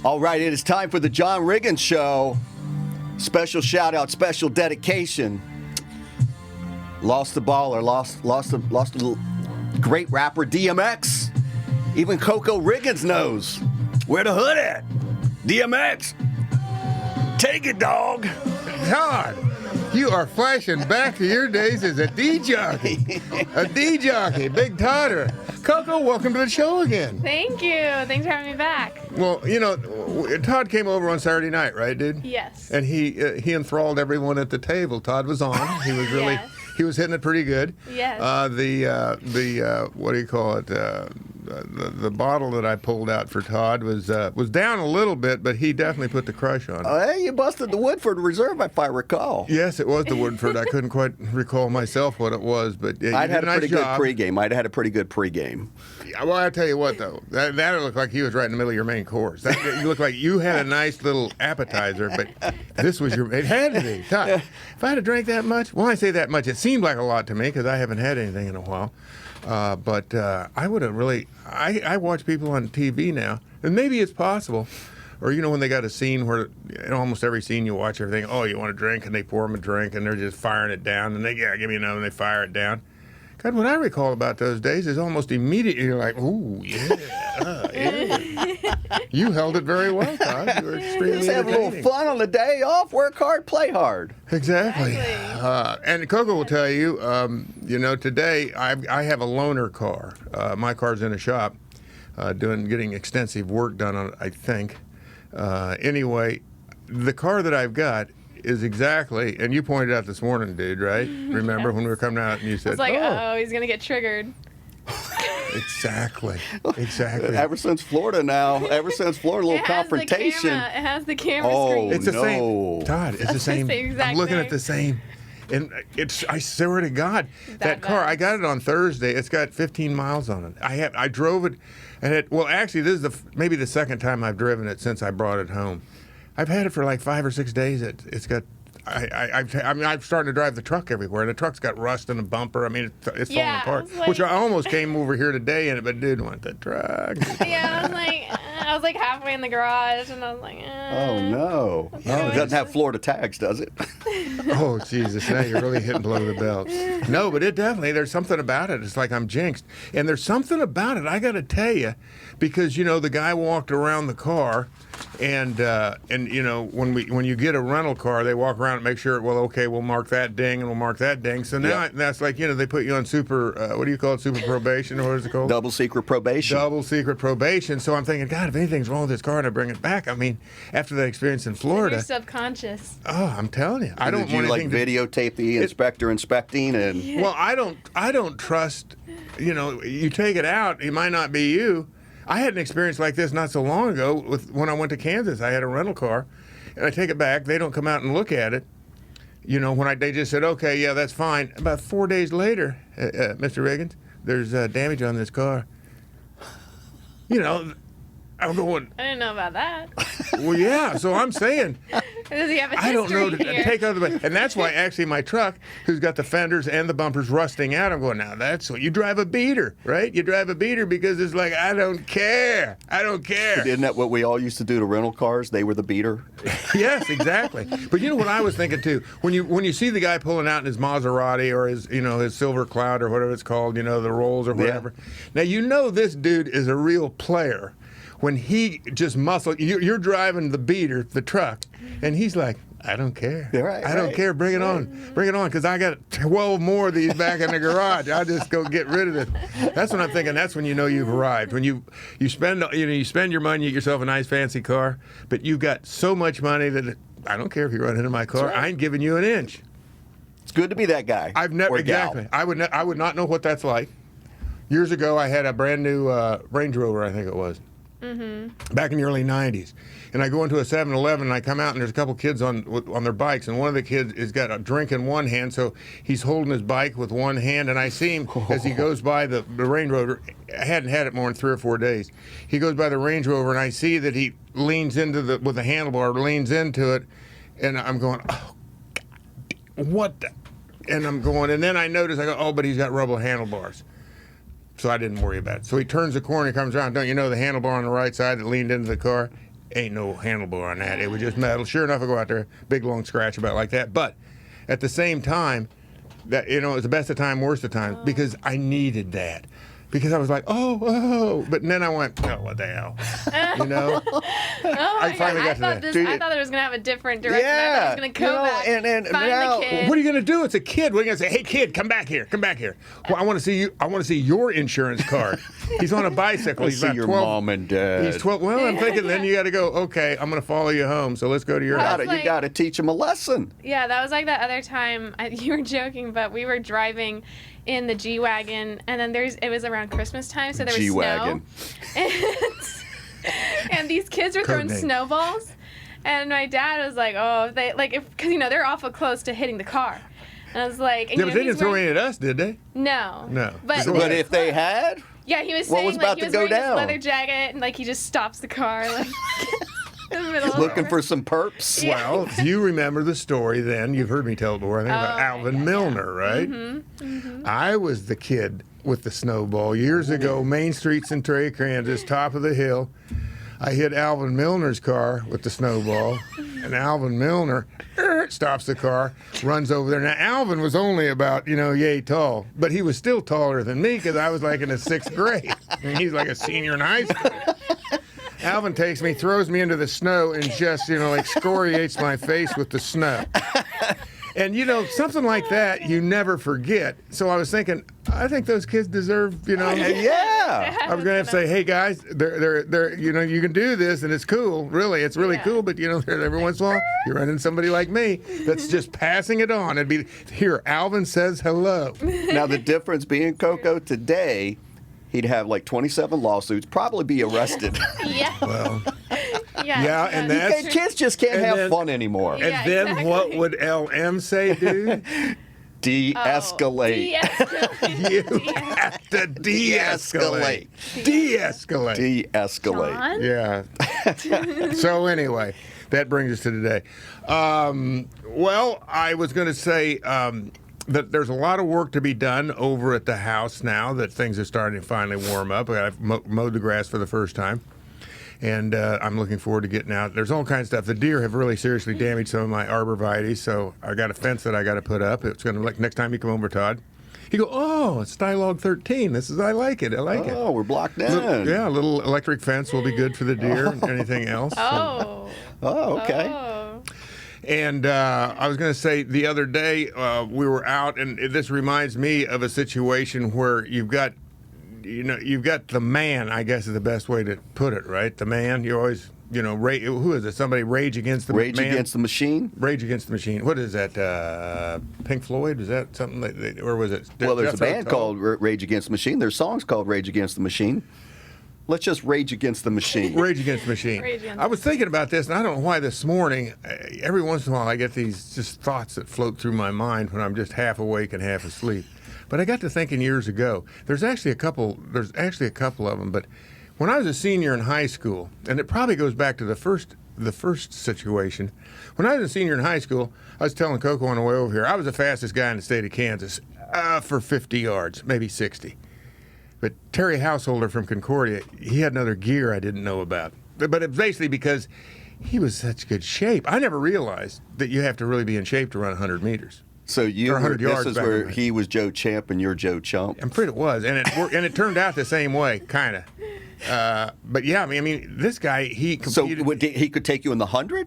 All right, it is time for the John Riggins Show. Special shout out, special dedication. Lost the baller, lost a great rapper, DMX. Even Coco Riggins knows where the hood at. DMX, take it, dog. Todd, you are flashing back to your days as a D-jockey. A D-jockey, Big Todder. Coco, welcome to the show again. Thank you. Thanks for having me back. Well, you know, Todd came over on Saturday night, right, dude? Yes. And he enthralled everyone at the table. Todd was on. He was really, Yes. he was hitting it pretty good. Yes. The what do you call it? The bottle that I pulled out for Todd was down a little bit, but he definitely put the crush on it. Hey, you busted the Woodford Reserve, if I recall. Yes, it was the Woodford. I couldn't quite recall myself what it was, but yeah, I'd had a pretty good job. pregame. I'd had a pretty good pregame. Well, I tell you what, though, that looked like he was right in the middle of your main course. You looked like you had a nice little appetizer, but this was your. It had to be. Todd, if I had to drink that much, well, I say that much. It seemed like a lot to me because I haven't had anything in a while. But I would have really. I watch people on TV now, and maybe it's possible. Or, you know, when they got a scene where in almost every scene you watch everything, oh, you want a drink, and they pour them a drink, and they're just firing it down, and they, yeah, give me another, and they fire it down. God, what I recall about those days is almost immediately you're like, ooh, yeah, yeah. You held it very well, Todd. You were extremely Just have a little entertaining. fun on the day off. Work hard, play hard. Exactly. And Coco will tell you, you know, today I have a loaner car. My car's in a shop, getting extensive work done on it, I think. Anyway, the car that I've got is exactly, and you pointed out this morning, dude, right? Remember when we were coming out and you said, I was like, oh, he's going to get triggered. Exactly. Ever since Florida, a little confrontation. It has the camera Oh, screen. It's the no. same. Todd, it's the same. the exact I'm looking same. at the same. And I swear to God, that car, bad. I got it on Thursday. It's got 15 miles on it. I drove it, and actually, this is maybe the second time I've driven it since I brought it home. I've had it for like 5 or 6 days. It's got. I'm starting to drive the truck everywhere, and the truck's got rust in the bumper. I mean, it's falling Yeah, apart. I was like- Which I almost came over here today in it, but didn't want the truck. Yeah, I was like halfway in the garage, and I was like, Oh, no. That's No, it always- doesn't have Florida tags, does it? Oh, Jesus, now you're really hitting below the belt. No, but there's something about it. It's like I'm jinxed. And there's something about it, I got to tell you, because, you know, the guy walked around the car, and you know, when you get a rental car, they walk around and make sure, well, okay, we'll mark that ding, and we'll mark that ding. So now that's like, you know, they put you on super, what do you call it, super probation, or what is it called? Double secret probation. Double secret probation. So I'm thinking, God, if anything's wrong with this car and I bring it back, I mean, after that experience in Florida, you're subconscious. oh, I'm telling you, I don't Did you want like anything to videotape the inspector inspecting and Well, I don't trust, you know, you take it out, it might not be you. I had an experience like this not so long ago when I went to Kansas. I had a rental car, and I take it back. They don't come out and look at it. You know, they just said, okay, yeah, that's fine. About 4 days later, Mr. Riggins, there's damage on this car. You know, I'm going, I didn't know about that. well, yeah, so I'm saying, Does he have a I don't know history to here? take other, and that's why actually my truck, who's got the fenders and the bumpers rusting out, I'm going, now that's what you drive a beater, right? You drive a beater because it's like, I don't care. isn't that what we all used to do to rental cars? They were the beater. Yes, exactly. But you know what I was thinking too? When you see the guy pulling out in his Maserati or his Silver Cloud or whatever it's called, you know, the Rolls or whatever. Now you know this dude is a real player. When he just you're driving the beater, the truck, and he's like, I don't care. I don't care. Bring it on, because I got 12 more of these back in the garage. I'll just go get rid of it. That's what I'm thinking. That's when you know you've arrived. When you spend your money, you get yourself a nice fancy car, but you've got so much money that I don't care if you run into my car. I ain't giving you an inch. It's good to be that guy. I've never or gal. exactly. I would not know what that's like. Years ago, I had a brand new Range Rover, I think it was. Back in the early 90s. And I go into a 7-Eleven and I come out and there's a couple kids on their bikes, and one of the kids has got a drink in one hand, so he's holding his bike with one hand, and I see him as he goes by the Range Rover. I hadn't had it more than 3 or 4 days. He goes by the Range Rover and I see that he leans into with the handlebar, leans into it, and I'm going, oh, God, what the? And I'm going, and then I notice, I go, oh, but he's got rubber handlebars. So I didn't worry about it. So he turns the corner, he comes around. Don't you know the handlebar on the right side that leaned into the car? ain't no handlebar on that. It was just metal. Sure enough, I go out there, big long scratch about like that. But at the same time, that it was the best of time, worst of time, because I needed that. Because I was like, oh, but then I went, oh, what the hell, I finally got to that. I thought it was gonna have a different direction. I thought it was gonna come back, and find now, the kid. What are you gonna do? It's a kid. What are you gonna say? Hey, kid, come back here. Well, I want to see you. I want to see your insurance card. He's on a bicycle. He's see about your 12. mom and dad. He's 12. Well, I'm thinking then you got to go. Okay, I'm gonna follow you home. So let's go to your house. You got to teach him a lesson. Yeah, that was like that other time. You were joking, but we were driving in the G-Wagon, and then it was around Christmas time, so there was G-Wagon. snow. And these kids were throwing snowballs, and my dad was like, "Oh, because they're awful close to hitting the car." And I was like, Yeah, but they didn't throw any at us, did they? No. But if they had, yeah, he was what saying was about he to was go wearing down? this leather jacket, and he just stops the car in the middle of looking the for some perps. Yeah. Well, you remember the story then. You've heard me tell it before. I think about Alvin Milner, right? Mm-hmm. I was the kid with the snowball years ago, Main Street, Centralia, Kansas, top of the hill. I hit Alvin Milner's car with the snowball, and Alvin Milner stops the car, runs over there. Now, Alvin was only about, yay tall, but he was still taller than me because I was like in the 6th grade, and he's like a senior in high school. Alvin takes me, throws me into the snow, and just, excoriates my face with the snow. And, something like that you never forget. So I was thinking, I think those kids deserve, Yeah. I was going to have to say, hey, guys, they're, you can do this, and it's cool. Really, it's really cool. But, every once in a while, you run into somebody like me that's just passing it on. It'd be, here, Alvin says hello. Now, the difference being Coco today, he'd have like 27 lawsuits, probably be arrested. Yeah. Well, Yeah, and that's that's- true. Kids just can't And have then- fun anymore. and Yeah, then exactly. what would LM say, dude? De-escalate. De-escalate. You have to de-escalate. De-escalate. De-escalate. John? Yeah. So anyway, that brings us to today. Well, I was going to say that there's a lot of work to be done over at the house now that things are starting to finally warm up. I've mowed the grass for the first time, and I'm looking forward to getting out. There's all kinds of stuff. The deer have really seriously damaged some of my arborvitaes, so I got a fence that I got to put up. It's going to look next time you come over, Todd. You go, oh, it's Dialogue 13. I like it. I like it. Oh, we're blocked in. Yeah, a little electric fence will be good for the deer and anything else. Oh. Oh, okay. Oh. And I was going to say the other day we were out, and this reminds me of a situation where you've got the man, I guess is the best way to put it, right? The man, you always, who is it? Somebody Rage Against the Rage Man? Against the Machine? Rage Against the Machine. What is that? Pink Floyd? Was that something or was it? Well, there's a Jethro band Tull? called Rage Against the Machine. There's songs called Rage Against the Machine. Let's just rage against the machine. Rage Against the Machine. Rage Against I was thinking about this, and I don't know why this morning, every once in a while I get these just thoughts that float through my mind when I'm just half awake and half asleep. But I got to thinking years ago, there's actually a couple of them, but when I was a senior in high school, and it probably goes back to the first situation, when I was a senior in high school, I was telling Coco on the way over here, I was the fastest guy in the state of Kansas for 50 yards, maybe 60. But Terry Householder from Concordia, he had another gear I didn't know about. But it's basically because he was such good shape. I never realized that you have to really be in shape to run 100 meters. So Or 100 yards this is back in where the- he was Joe Champ and you're Joe Chump. I'm afraid it was, and it worked, and it turned out the same way, kind of. But yeah, I mean, this guy, he So competed. he could take you in the 100?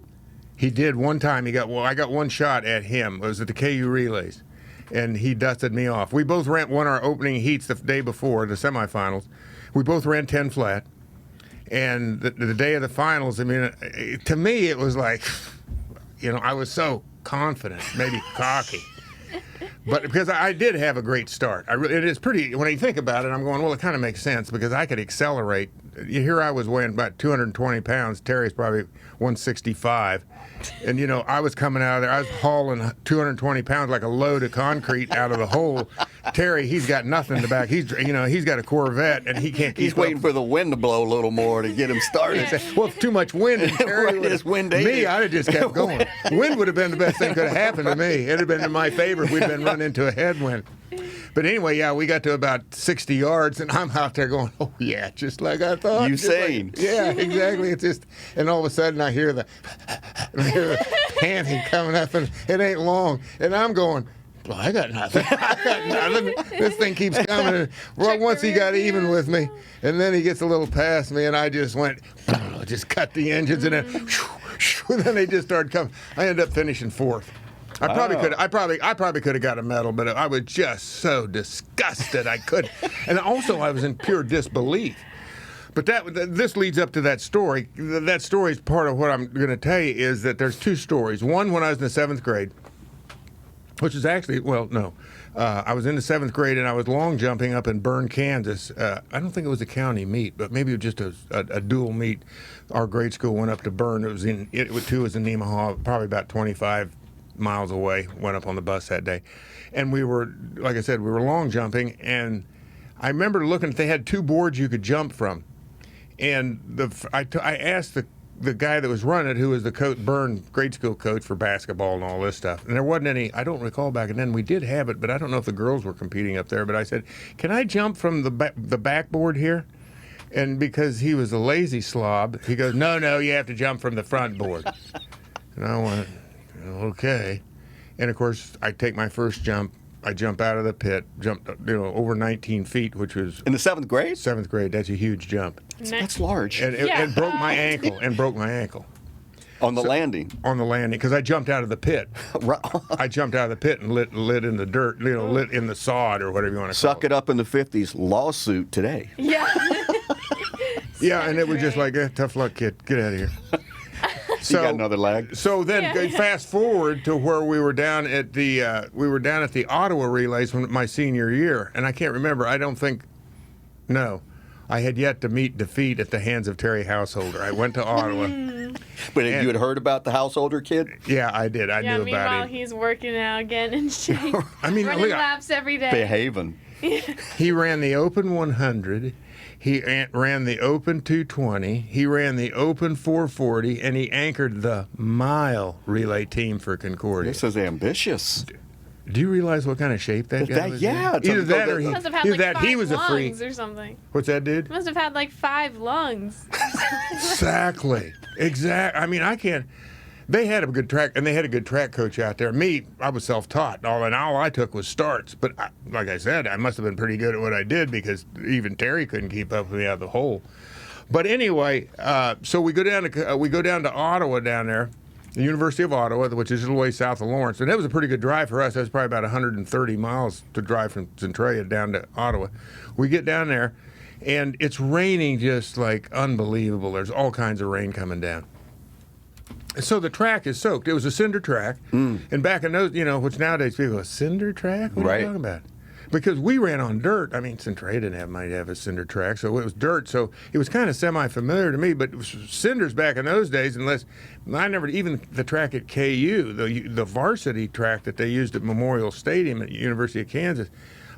He did one time. I got one shot at him. It was at the KU relays, and he dusted me off. We both won our opening heats the day before the semifinals. We both ran 10 flat, and the day of the finals, I mean, to me, it was like, I was so confident, maybe cocky. But because I did have a great start. It is pretty, when you think about it, I'm going, well, it kind of makes sense because I could accelerate. Here I was weighing about 220 pounds. Terry's probably 165. And, I was coming out of there. I was hauling 220 pounds like a load of concrete out of the hole. Terry, he's got nothing in the back. He's got a Corvette, and he can't keep He's waiting up. for the wind to blow a little more to get him started. Well, if too much wind and Terry Right, would've- it's wind me, aided. I'd have just kept going. Wind would have been the best thing could have happened to me. It'd have been in my favor if we'd been run into a headwind. But anyway, yeah, we got to about 60 yards, and I'm out there going, oh, yeah, just like I thought. Usain. Yeah, exactly. It's just, and all of a sudden I hear the panting coming up, and it ain't long. And I'm going, well, I got nothing. This thing keeps coming. And once he got even with me, and then he gets a little past me, and I just went, just cut the engines, and then they just started coming. I ended up finishing fourth. I probably could have got a medal, but I was just so disgusted I couldn't. And also I was in pure disbelief. But this leads up to that story. That story is part of what I'm going to tell you is that there's two stories. One, when I was in the 7th grade, which is actually, I was in the 7th grade and I was long jumping up in Bern, Kansas. I don't think it was a county meet, but maybe it was just a dual meet. Our grade school went up to Bern. It was in Nemaha, probably about 25 miles away. Went up on the bus that day, and we were, like I said, we were long jumping. And I remember looking. They had two boards you could jump from, and I asked the guy that was running it, who was the Bern grade school coach for basketball and all this stuff. And there wasn't any, I don't recall back then, we did have it, but I don't know if the girls were competing up there. But I said, can I jump from the backboard here? And because he was a lazy slob, he goes, no, you have to jump from the front board. And I went, okay. And of course, I take my first jump. I jump out of the pit, jumped over 19 feet, which was... In the 7th grade? 7th grade, that's a huge jump. That's large. And it broke my ankle. On the landing? On the landing, because I jumped out of the pit. I jumped out of the pit and lit in the dirt, lit in the sod or whatever you want to call it. Suck it up in the 50s. Lawsuit today. Yeah. Yeah, and it was just like, tough luck, kid. Get out of here. You got another leg. So then, fast forward to where we were down at the Ottawa relays from my senior year, and I can't remember. I had yet to meet defeat at the hands of Terry Householder. I went to Ottawa. But you had heard about the Householder kid? Yeah, I did. I knew about him. Meanwhile, he's working out, getting in shape. Running laps every day. Behaving. He ran the Open 100. He ran the Open 220. He ran the Open 440, and he anchored the mile relay team for Concordia. This is ambitious. Do you realize what kind of shape that guy was yeah, in? Either that or he must have had like 5 he was a freak lungs or something. What's that, dude? He must have had like 5 lungs. Exactly. I mean, I can't. They had a good track, and they had a good track coach out there. Me, I was self-taught. All I took was starts. But like I said, I must have been pretty good at what I did because even Terry couldn't keep up with me out of the hole. But anyway, so we go down to Ottawa down there, the University of Ottawa, which is a little way south of Lawrence. And that was a pretty good drive for us. That was probably about 130 miles to drive from Centralia down to Ottawa. We get down there, and it's raining just like unbelievable. There's all kinds of rain coming down. So the track is soaked. It was a cinder track. And back in those, which nowadays people go, a cinder track? What are you talking about? Because we ran on dirt. I mean, Centralia didn't might have a cinder track, so it was dirt. So it was kind of semi-familiar to me, but it was cinders back in those days, even the track at KU, the varsity track that they used at Memorial Stadium at University of Kansas,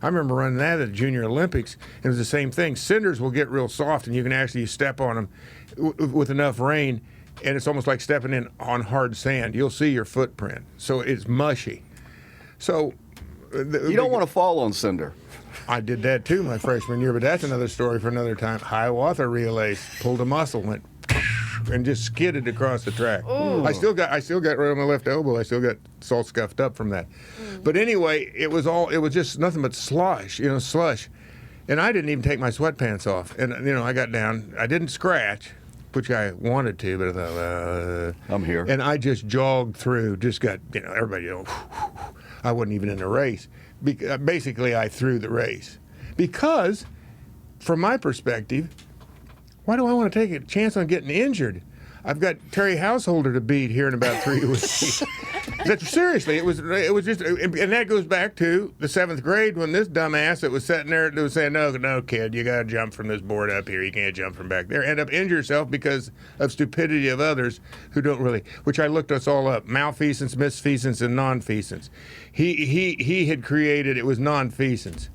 I remember running that at the Junior Olympics. It was the same thing. Cinders will get real soft, and you can actually step on them with enough rain, and it's almost like stepping in on hard sand. You'll see your footprint. So it's mushy. So you don't want to fall on cinder. I did that too my freshman year, but that's another story for another time. Hiawatha relays, pulled a muscle, went and just skidded across the track. Ooh. I still got right on my left elbow. I still got all scuffed up from that. But anyway, it was just nothing but slush. And I didn't even take my sweatpants off. And I got down. I didn't scratch, which I wanted to, but I thought, I'm here. And I just jogged through, just got, everybody, I wasn't even in the race. Basically, I threw the race. Because, from my perspective, why do I want to take a chance on getting injured? I've got Terry Householder to beat here in about 3 weeks. Seriously, it was just, and that goes back to the 7th grade when this dumbass that was sitting there was saying, no, kid, you got to jump from this board up here. You can't jump from back there. End up injure yourself because of stupidity of others who don't really, which I looked us all up, malfeasance, misfeasance, and nonfeasance. He had created, it was nonfeasance.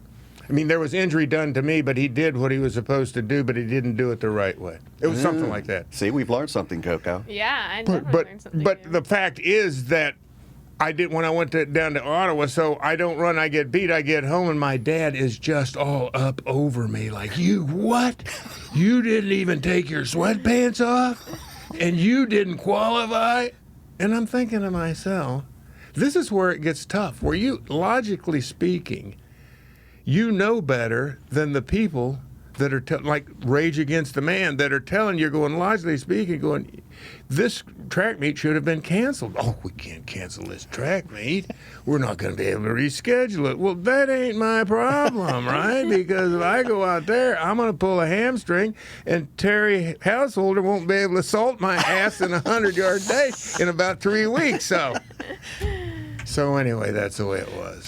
I mean, there was injury done to me, but he did what he was supposed to do, but he didn't do it the right way. It was something like that. See, we've learned something, Coco. Yeah, I definitely learned something. But the fact is that when I went down to Ottawa, so I don't run, I get beat, I get home, and my dad is just all up over me, like, you what? You didn't even take your sweatpants off? And you didn't qualify? And I'm thinking to myself, this is where it gets tough, where you, logically speaking, you know better than the people that are like Rage Against the Man that are telling you, going, logically speaking, going, this track meet should have been canceled. Oh, we can't cancel this track meet. We're not going to be able to reschedule it. Well, that ain't my problem, right? Because if I go out there, I'm going to pull a hamstring, and Terry Householder won't be able to salt my ass in a 100-yard day in about 3 weeks. So anyway, that's the way it was.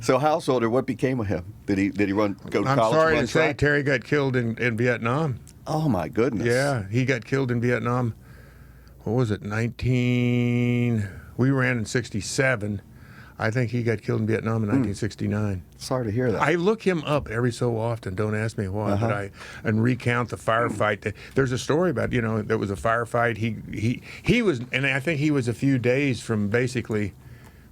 So Householder, what became of him? Did he go to college? I'm sorry and to say, track? Terry got killed in Vietnam. Oh my goodness. Yeah, he got killed in Vietnam. What was it? We ran in '67. I think he got killed in Vietnam in 1969. Sorry to hear that. I look him up every so often. Don't ask me why, but and recount the firefight. There's a story about, there was a firefight. He was, and I think he was a few days from basically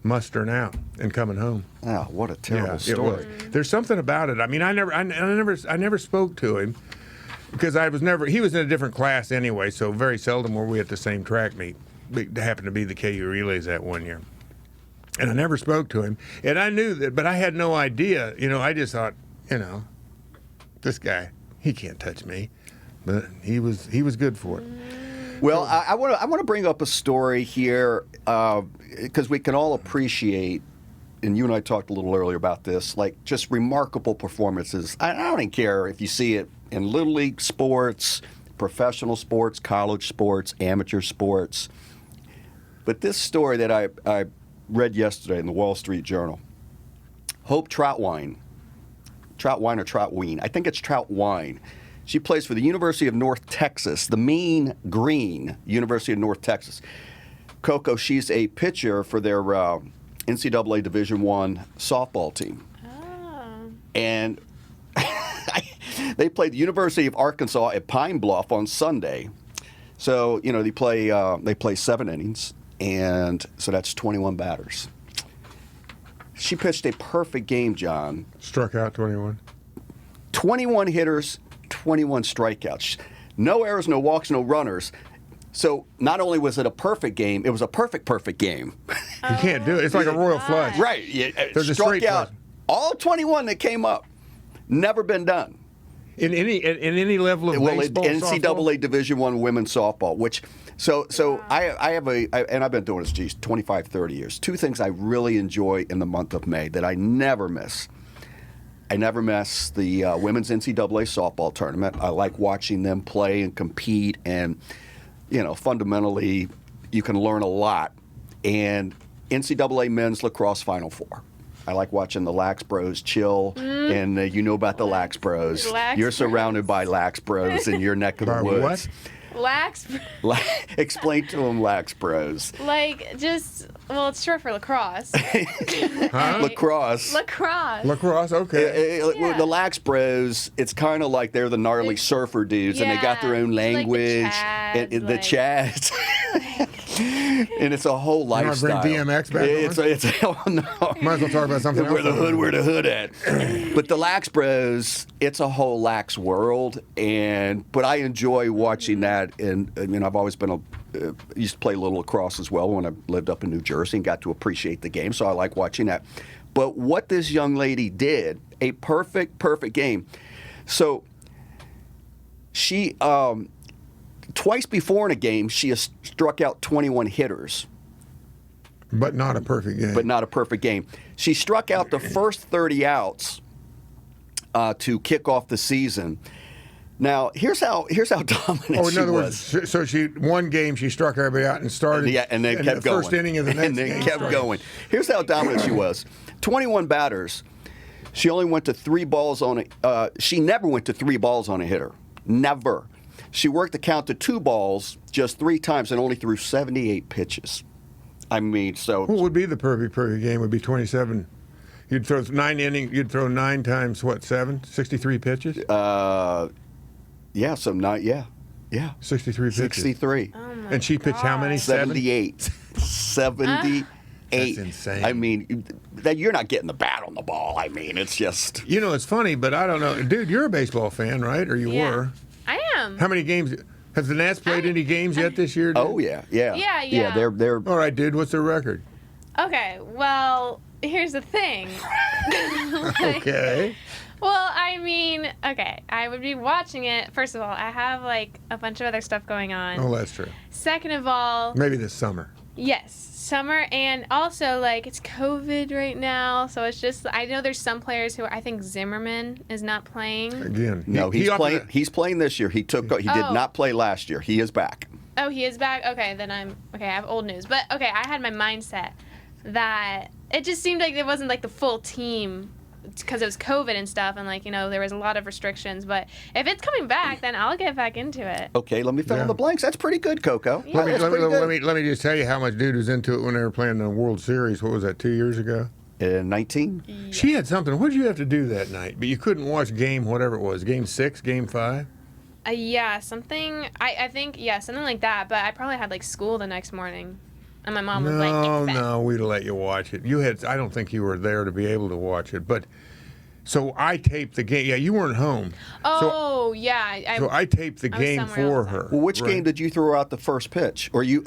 mustering out and coming home. Oh, what a terrible story. It was. There's something about it. I mean, I never spoke to him because he was in a different class anyway, so very seldom were we at the same track meet. It happened to be the KU Relays that one year. And I never spoke to him. And I knew that, but I had no idea. I just thought, this guy, he can't touch me. But he was good for it. Well, I want to bring up a story here because we can all appreciate, and you and I talked a little earlier about this, like just remarkable performances. I don't even care if you see it in Little League sports, professional sports, college sports, amateur sports. But this story that I read yesterday in the Wall Street Journal, Hope Troutwine or Troutwine, I think it's Troutwine. She plays for the University of North Texas, the Mean Green University of North Texas. Coco, she's a pitcher for their NCAA Division I softball team. Oh. And they played the University of Arkansas at Pine Bluff on Sunday. So, they play 7 innings, and so that's 21 batters. She pitched a perfect game, John. Struck out 21. 21 hitters, 21 strikeouts. No errors, no walks, no runners. So not only was it a perfect game, it was a perfect game. You can't do it. It's like a royal flush. Right. Yeah, There's struck a straight out flush. all 21 that came up. Never been done. In any level of baseball, NCAA softball? Division I women's softball, which I have and I've been doing this 25, 30 years. 2 things I really enjoy in the month of May that I never miss. I never miss the women's NCAA softball tournament. I like watching them play and compete, and fundamentally, you can learn a lot. And NCAA men's lacrosse Final Four. I like watching the Lax Bros chill, and you know about the Lax Bros. You're surrounded by Lax Bros in your neck of the woods. What? Lax. Explain to them Lax Bros. It's short for lacrosse. Lacrosse. Lacrosse, okay. Yeah. The Lax Bros, it's kind of like they're the gnarly surfer dudes, and they got their own language. Like the Chads. And it's a whole lifestyle. You want to bring DMX back It's hell no. Might as well talk about something else. Where the hood at. But the Lax Bros, it's a whole lax world, but I enjoy watching that. And I've always been used to play a little lacrosse as well when I lived up in New Jersey and got to appreciate the game. So I like watching that. But what this young lady did, a perfect game. So she twice before in a game, she has struck out 21 hitters. But not a perfect game. She struck out the first 30 outs to kick off the season. Now, here's how dominant she was. Words, so one game she struck everybody out and started. Yeah, and then kept going. First inning of the next and then game kept started. going. Here's how dominant she was. 21 batters. She only went to 3 balls on a. She never went to 3 balls on a hitter. Never. She worked the count to 2 balls just 3 times and only threw 78 pitches. I mean, so. What would be the perfect game? Would be 27. You'd throw 9 innings. You'd throw 9 times what? 63 pitches. Yeah. So not. Yeah. 63 pitches. 63. Oh my And she pitched how many? 78. 70. 8. insane. I mean, that you're not getting the bat on the ball. I mean, it's just. You know, it's funny, but I don't know. Dude, you're a baseball fan, right? Or you were? I am. How many games? Has the Nats played any games yet this year? Dude? Oh yeah. Yeah, they're. All right, dude. What's their record? Okay, well, here's the thing. Okay. Well, I mean, okay, I would be watching it. First of all, I have like a bunch of other stuff going on. Oh, that's true. Second of all, Maybe this summer. yes, summer, and also like it's COVID right now, so it's just I know there's some players who I think Zimmerman is not playing. Again. No, he's playing. He's playing this year. He did Oh. not play last year. He is back. Oh, he is back. Okay, then I have old news, but okay, I had my mindset that it just seemed like it wasn't like the full team because it was COVID and stuff, and like there was a lot of restrictions. But if it's coming back, then I'll get back into it. Okay, let me fill in the blanks. That's pretty good, Coco. Yeah. Let me just tell you how much dude was into it when they were playing the World Series. What was that, 2 years ago? 19. She had something. What did you have to do that night? But you couldn't watch whatever it was, game 6, game 5? Yeah, something. I think something like that. But I probably had like school the next morning, and my mom was like, "Get to bed." No, we'd let you watch it. I don't think you were there to be able to watch it, but. So I taped the game. Yeah, you weren't home. Oh, yeah. So I taped the game for her. Well, which game did you throw out the first pitch? Or you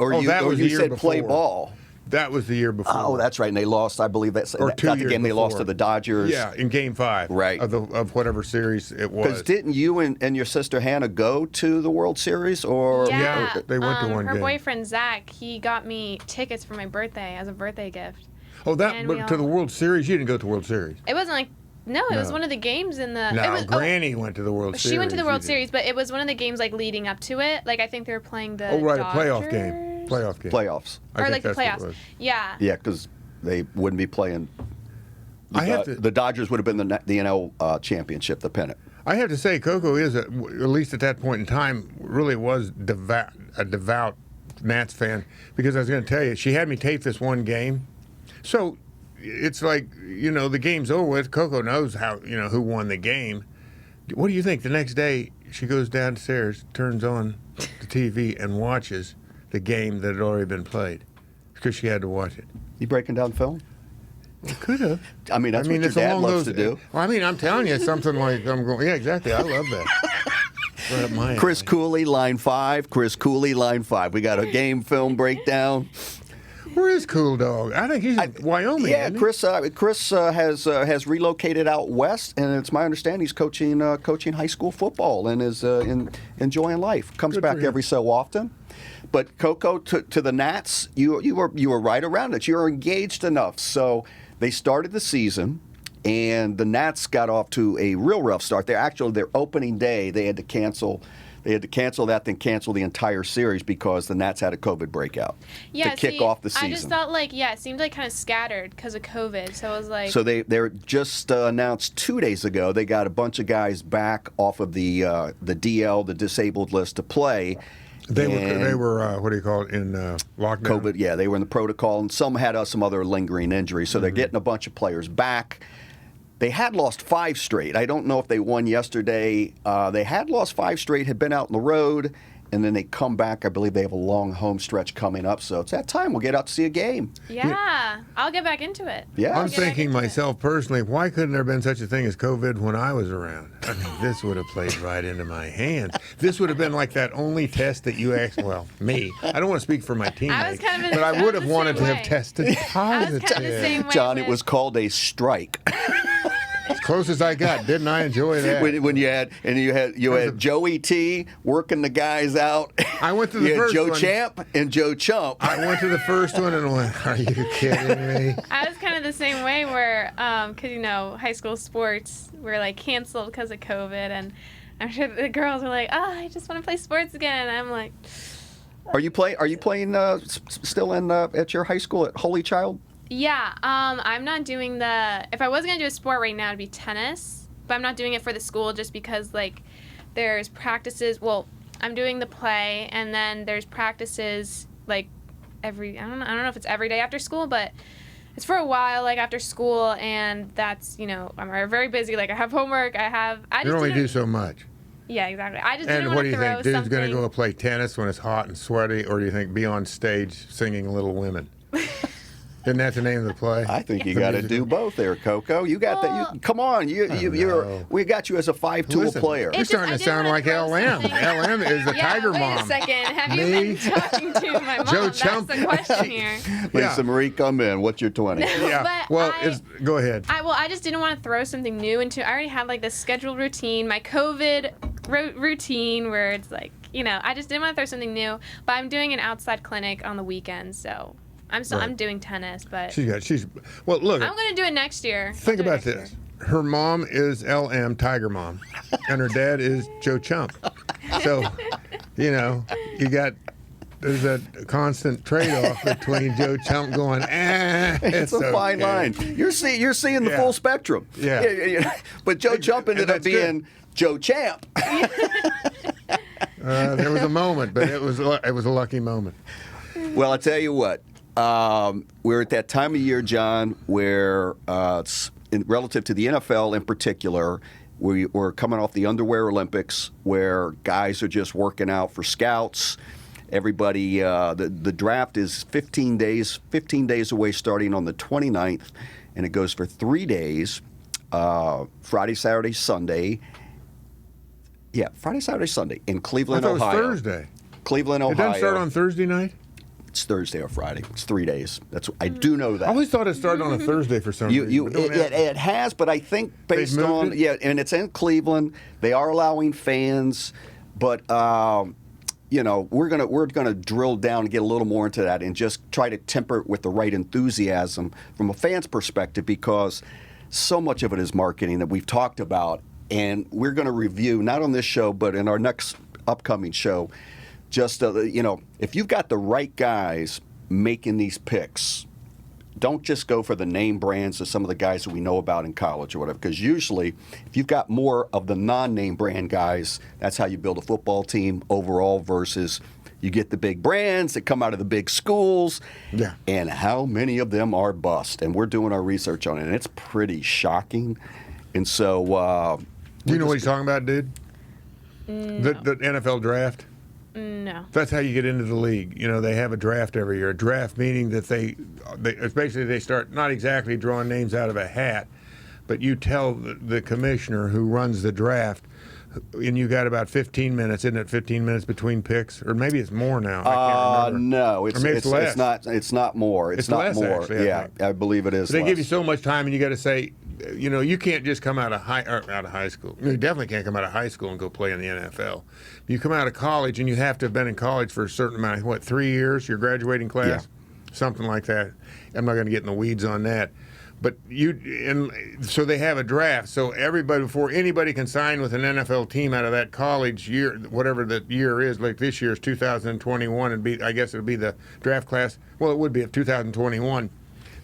said play ball? That was the year before. Oh, that's right. And they lost. I believe that's or 2 the years game they lost before. to the Dodgers. Yeah, in Game 5. Right. Of whatever series it was. Because didn't you and your sister Hannah go to the World Series? Or yeah, they went to one her game. boyfriend Zach, he got me tickets for my birthday as a birthday gift. Oh, but to the World Series, you didn't go to the World Series. It wasn't like. No, it was one of the games in the. No, Granny went to the World Series. She went to the World Series, but it was one of the games like leading up to it. Like I think they were playing the. Oh, right, Dodgers. a playoff game. Playoffs. Or like the that's what it playoffs. was. Yeah. Yeah, because they wouldn't be playing. The The Dodgers would have been the NL championship, the pennant. I have to say, Coco is, at least at that point in time, really was a devout Nats fan, because I was going to tell you, she had me tape this one game. So it's like, the game's over with. Coco knows who won the game. What do you think? The next day, she goes downstairs, turns on the TV, and watches the game that had already been played because she had to watch it. You breaking down film? Could have. I mean, that's what your it's dad along loves those, to do. Well, I mean, I'm telling you, something like I'm going. Yeah, exactly. I love that. Right up my Chris alley. Cooley, line 5. Chris Cooley, line 5. We got a game film breakdown. Where is Cool Dog? I think he's in Wyoming. Yeah, isn't he? Chris has relocated out west, and it's my understanding he's coaching high school football and is enjoying life. Comes Good back for him. every so often. But Coco, to the Nats, you were right around it. You were engaged enough. So they started the season, and the Nats got off to a real rough start. Their opening day, they had to cancel. They had to cancel that, then cancel the entire series because the Nats had a COVID breakout to kick off the season. I just thought it seemed like kind of scattered because of COVID. So it was like. So they're just announced 2 days ago. They got a bunch of guys back off of the DL, the disabled list, to play. They were what do you call it, in lockdown? COVID, yeah, they were in the protocol, and some had some other lingering injuries. So they're getting a bunch of players back. They had lost 5 straight. I don't know if they won yesterday. They had lost 5 straight, had been out on the road, and then they come back. I believe they have a long home stretch coming up. So it's that time. We'll get out to see a game. Yeah, I'll get back into it. Yeah. I'm thinking myself personally, why couldn't there have been such a thing as COVID when I was around? I mean, this would have played right into my hands. This would have been like that only test that you asked. Well, me. I don't want to speak for my teammates, but I would have wanted to have tested positive. kind of the same way. John, it was called a strike. As close as I got. Didn't I enjoy that? when you had Joey T working the guys out. I went to the you first had Joe one. Champ and Joe Chump. I went to the first one and went, are you kidding me? I was kind of the same way where, because, high school sports were, canceled because of COVID. And I'm sure the girls were like, I just want to play sports again. And I'm like... Are you playing still at your high school at Holy Child? Yeah, I'm not doing if I was going to do a sport right now, it'd be tennis. But I'm not doing it for the school just because, there's practices. Well, I'm doing the play, and then there's practices, I don't know if it's every day after school, but it's for a while, after school, and that's, I'm very busy. I have homework, You only do so much. Yeah, exactly. I just And didn't what want do to you throw think? Dude's going to something. go play tennis when it's hot and sweaty, or do you think be on stage singing Little Women? Isn't that the name of the play? I think you got to do both there, Coco. You got that. Come on, we got you as a 5-tool player. You're starting to sound like LM. LM is the Tiger wait Mom. Wait a second. Have you been talking to my mom? Joe That's Chump. the question here. Lisa Marie, come in. What's your 20? Yeah. But Well, go ahead. I just didn't want to throw something new into. I already had like this scheduled routine, my COVID routine, where it's like, I just didn't want to throw something new. But I'm doing an outside clinic on the weekends, so I'm doing tennis. But Well, look. I'm going to do it next year. Think about this. Her mom is LM, Tiger Mom, and her dad is Joe Chump. So, there's a constant trade-off between Joe Chump going, It's a fine line. You're seeing the full spectrum. Yeah. But Joe Chump ended up being Joe Champ. There was a moment, but it was a lucky moment. Well, I tell you what, we're at that time of year, John, where relative to the NFL in particular, we're coming off the Underwear Olympics, where guys are just working out for scouts. Everybody, the draft is 15 days away, starting on the 29th, and it goes for 3 days, Friday, Saturday, Sunday. Yeah, Friday, Saturday, Sunday in Cleveland, I thought Ohio. it was Thursday. Cleveland, Ohio. It doesn't start on Thursday night? It's Thursday or Friday. It's 3 days. I do know that. I always thought it started on a Thursday for some reason. It has, but I think based on and it's in Cleveland. They are allowing fans, but we're gonna drill down and get a little more into that and just try to temper it with the right enthusiasm from a fan's perspective, because so much of it is marketing that we've talked about, and we're going to review not on this show but in our next upcoming show. Just if you've got the right guys making these picks, don't just go for the name brands of some of the guys that we know about in college or whatever, because usually if you've got more of the non-name brand guys, that's how you build a football team overall, versus you get the big brands that come out of the big schools. Yeah. And how many of them are bust? And we're doing our research on it, and it's pretty shocking. And so do you know what he's talking about, dude? No. The NFL draft? No. That's how you get into the league. They have a draft every year. A draft meaning that they start not exactly drawing names out of a hat, but you tell the commissioner who runs the draft, and you got about 15 minutes, isn't it? 15 minutes between picks, or maybe it's more now. I can't remember. No, Or maybe it's less. It's not more. It's not less, more. actually, yeah, I believe it is. They less. give you so much time, and you got to say, you can't just come out of high school. You definitely can't come out of high school and go play in the NFL. You come out of college, and you have to have been in college for a certain amount of 3 years, your graduating class, something like that. I'm not going to get in the weeds on that. But so they have a draft. So everybody, before anybody can sign with an NFL team out of that college year, whatever the year is, like this year is 2021, and I guess it would be the draft class. Well, it would be of 2021.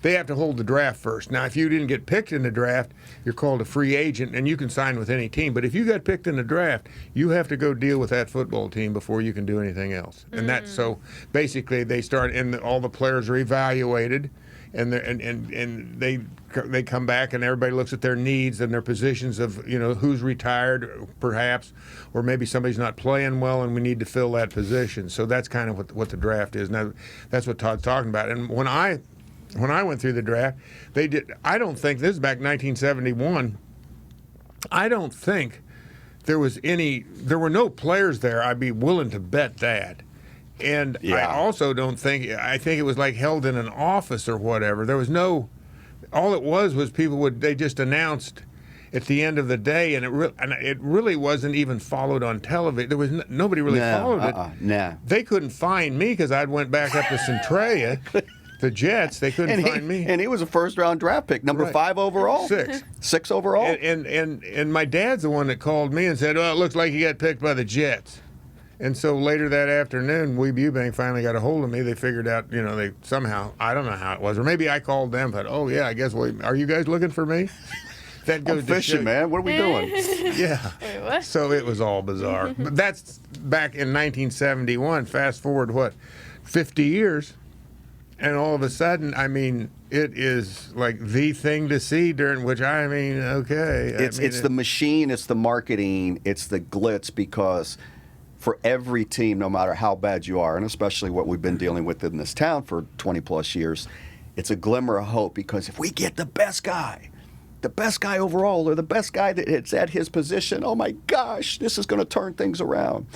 They have to hold the draft first. Now, if you didn't get picked in the draft, you're called a free agent, and you can sign with any team. But if you got picked in the draft, you have to go deal with that football team before you can do anything else. And that's so basically they start, and all the players are evaluated. And they come back, and everybody looks at their needs and their positions of who's retired perhaps, or maybe somebody's not playing well and we need to fill that position. So that's kind of what the draft is. Now that's what Todd's talking about. And when I went through the draft, they did. I don't think this is back in 1971. I don't think there were no players there. I'd be willing to bet that. And I also don't think, I think it was like held in an office or whatever. There was all it was they just announced at the end of the day, and it really wasn't even followed on television. There was nobody really followed it. Nah. They couldn't find me because I'd went back up to Centralia. The Jets, they couldn't find me. And he was a first-round draft pick, number 5 overall. 6 overall. And my dad's the one that called me and said, "Oh, it looks like you got picked by the Jets." And so later that afternoon, Weeb Eubank finally got a hold of me. They figured out, they somehow, I don't know how it was, or maybe I called them, but I guess, are you guys looking for me? That goes I'm fishing, man. What are we doing? Yeah. Wait, what? So it was all bizarre. But that's back in 1971. Fast forward, 50 years? And all of a sudden, it is like the thing to see during which, okay. It's the machine, it's the marketing, it's the glitz, because for every team, no matter how bad you are, and especially what we've been dealing with in this town for 20 plus years, it's a glimmer of hope, because if we get the best guy overall, or the best guy that's at his position, oh my gosh, this is going to turn things around.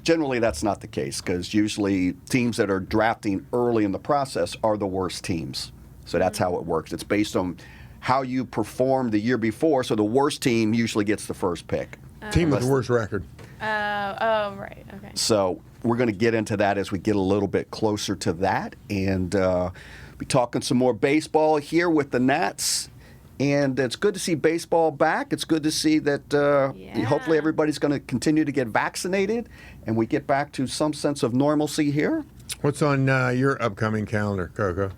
Generally, that's not the case, because usually teams that are drafting early in the process are the worst teams. So that's how it works. It's based on how you performed the year before, so the worst team usually gets the first pick. Team with the worst record. Right. Okay. So we're going to get into that as we get a little bit closer to that, and be talking some more baseball here with the Nats. And it's good to see baseball back. It's good to see that hopefully everybody's going to continue to get vaccinated and we get back to some sense of normalcy here. What's on your upcoming calendar, Coco?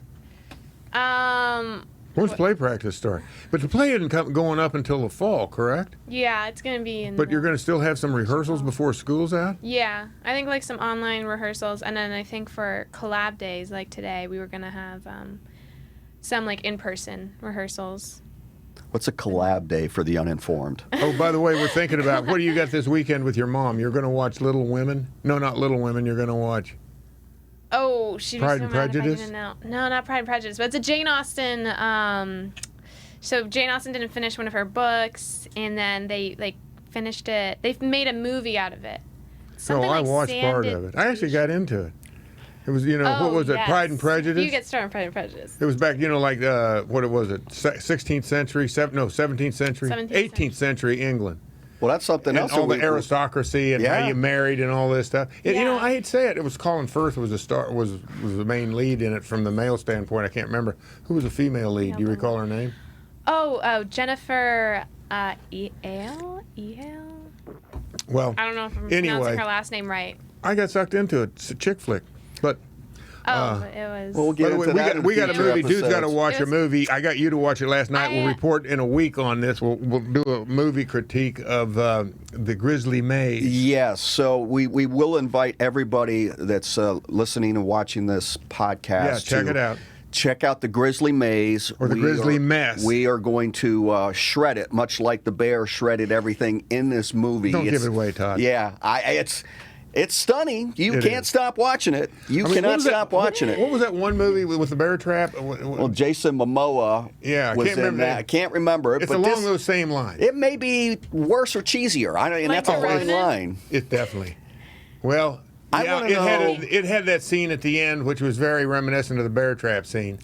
When's play practice start? But the play isn't going up until the fall, correct? Yeah, it's going to be in But you're going to still have some rehearsals before school's out? Yeah, I think like some online rehearsals, and then I think for collab days like today, we were going to have some like in-person rehearsals. What's a collab day for the uninformed? Oh, by the way, we're thinking about, what do you got this weekend with your mom? You're going to watch Little Women? No, not Little Women. You're going to watch... Oh, she'd Pride be so and mad if I Prejudice? didn't know. No, not Pride and Prejudice, but it's a Jane Austen. So Jane Austen didn't finish one of her books, and then they like finished it. They've made a movie out of it. Something I like watched part of it. I actually got into it. It was, what was it? Yes. Pride and Prejudice? You get started on Pride and Prejudice. It was back, like, what was it? 16th century? 17th century? 18th century England. Well, that's something And else. all the aristocracy and how you married and all this stuff. And, I hate to say it. It was Colin Firth was the main lead in it from the male standpoint. I can't remember who was the female lead. Do you recall her name? Oh, Jennifer Ehale. Well, I don't know if I'm pronouncing her last name right. I got sucked into it. It's a chick flick, but. It was. Well, we'll get into that. We got a movie. Dude's got to episodes. watch a movie. I got you to watch it last night. We'll report in a week on this. We'll do a movie critique of the Grizzly Maze. Yes. So we will invite everybody that's listening and watching this podcast. Yeah, check it out. Check out the Grizzly Maze. Or the Grizzly Mess. We are going to shred it, much like the bear shredded everything in this movie. Don't give it away, Todd. Yeah, it's stunning. You can't stop watching it. You cannot stop watching it. What was that one movie with the bear trap? Well, Jason Momoa was in that. I can't remember it. It's but along those same lines. It may be worse or cheesier. And Like that's a fine Revenant? line. It definitely. Well, I wanna know- it had that scene at the end, which was very reminiscent of the bear trap scene.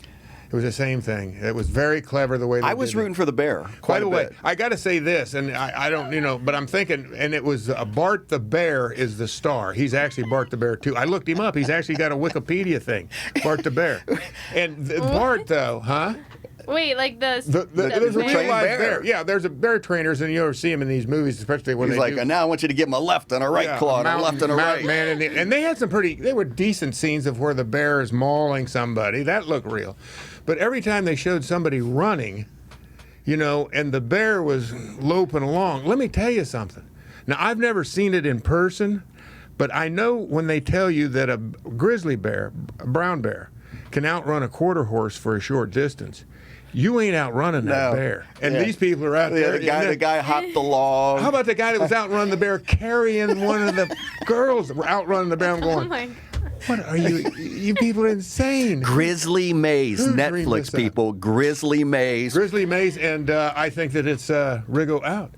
It was the same thing. It was very clever the way they I was did it. rooting for the bear. By Quite the a way, bit. I got to say this, and I don't, but I'm thinking, and it was Bart the Bear is the star. He's actually Bart the Bear, too. I looked him up. He's actually got a Wikipedia thing, Bart the Bear. And Bart, though, huh? Wait, like There's a real trained live bear. bear. Yeah, there's a bear trainers, and you ever see them in these movies, especially when He's they like, do. now I want you to give him a left and a right claw, and a left and a right. Man, and they had some they were decent scenes of where the bear is mauling somebody. That looked real. But every time they showed somebody running, and the bear was loping along, let me tell you something. Now, I've never seen it in person, but I know when they tell you that a grizzly bear, a brown bear, can outrun a quarter horse for a short distance. You ain't outrunning that bear. And these people are out there. The guy hopped the log. How about the guy that was outrunning the bear carrying one of the girls that were outrunning the bear? I'm going, Oh my God. what are you? You people are insane. Grizzly Maze, Who dreamed Netflix this up? people. Grizzly Maze. Grizzly Maze, and I think that it's Riggo out.